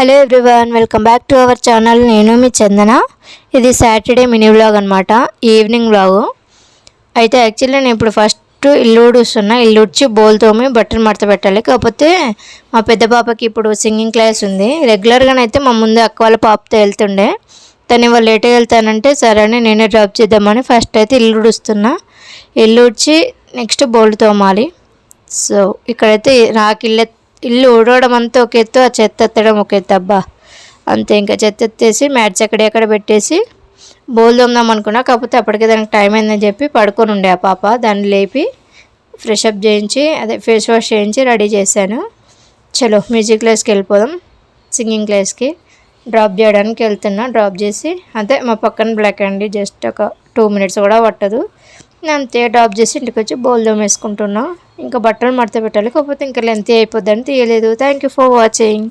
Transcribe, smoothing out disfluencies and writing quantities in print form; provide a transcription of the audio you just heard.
Hello everyone, welcome back to our channel. నేను మీ చందన. ఇది Saturday mini vlog అనమాట, evening vlog. అయితే యాక్చువల్లీ నేను ఇప్పుడు ఫస్ట్ ఇల్లు ఊడుస్తున్నా. ఇల్లు ఉడిచి బోల్ తోమి బట్టలు మడత పెట్టాలి. కాకపోతే మా పెద్ద పాపకి ఇప్పుడు సింగింగ్ క్లాస్ ఉంది. రెగ్యులర్గానైతే మా ముందు అక్క వాళ్ళ పాపతో వెళ్తుండే. తను ఇవాళ లేట్గా వెళ్తానంటే సరే అని నేనే డ్రాప్ చేద్దామని ఫస్ట్ అయితే ఇల్లు ఊడుస్తున్నా. ఇల్లు ఉడిచి నెక్స్ట్ బోల్ తోమాలి. సో ఇక్కడైతే నాకు ఇల్లు ఊడవడం అంతా ఒక ఎత్తు, ఆ చెత్త ఎత్తడం ఒక ఎత్తు. అబ్బా అంతే. ఇంకా చెత్త ఎత్తేసి మ్యాట్స్ ఎక్కడ పెట్టేసి బోల్ తోముదాం అనుకున్నా. కాకపోతే అప్పటికే దానికి టైం అయిందని చెప్పి పడుకొని ఉండే ఆ పాప. దాన్ని లేపి ఫ్రెష్ అప్ చేయించి ఫేస్ వాష్ చేయించి రెడీ చేశాను. చలో మ్యూజిక్ క్లాస్కి వెళ్ళిపోదాం. సింగింగ్ క్లాస్కి డ్రాప్ చేయడానికి వెళ్తున్నా. డ్రాప్ చేసి మా పక్కన బ్లాక్ అండి, జస్ట్ ఒక 2 minutes కూడా పట్టదు. అంతే డ్రాప్ చేసి ఇంటికి వచ్చి బోల్ తోమేసుకుంటున్నా. ఇంకా బట్టలు మడత పెట్టాలి. కాకపోతే ఇంకా లెంత్ అయిపోద్దని తీయలేదు. Thank you for watching.